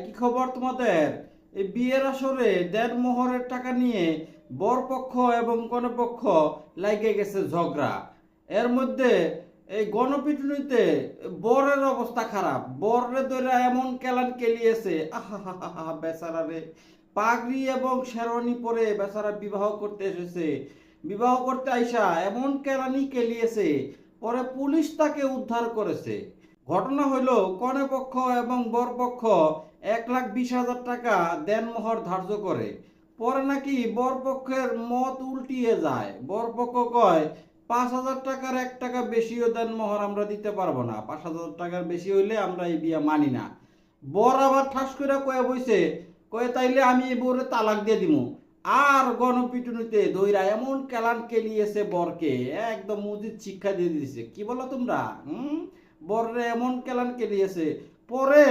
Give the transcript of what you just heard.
কি খবর তোমাদের? এই বিয়ের আসরে দেড়মোহরের টাকা নিয়ে বরপক্ষ এবং কনেপক্ষ লাগে গেছে ঝগড়া। এর মধ্যে এই গণপিটুনিতে বরের অবস্থা খারাপ। বররে ধরে এমন কেলান কেলিয়েছে, আহা বেচারা রে। পাগড়ি এবং শেরওয়ানি পরে বেচারা বিবাহ করতে এসেছে। বিবাহ করতে আইসা এমন কেলানি কেলিয়েছে, পরে পুলিশ তাকে উদ্ধার করেছে। ঘটনা হইল, কনে পক্ষ এবং বর পক্ষ 1,20,000 টাকা দেনমোহর ধার্য করে। পরে নাকি বর পক্ষের মত উল্টিয়ে যায়। বর পক্ষ কয় 5,000 টাকার 1 টাকা বেশিও দেনমোহর আমরা দিতে পারবো না, 5,000 টাকার বেশি হইলে আমরা এই বিয়ে মানি না। বর আবার ঠাস করে কয়ে বইছে, কয়ে তাইলে আমি এই বউরে তালাক দিয়ে দিমু। আর গণপিটুনিতে দইরা এমন কেলান কেলিয়েছে বরকে, একদম উচিত শিক্ষা দিয়ে দিয়েছে। কি বলো তোমরা? বররে এমন কেলান কেলিয়েছে। পরে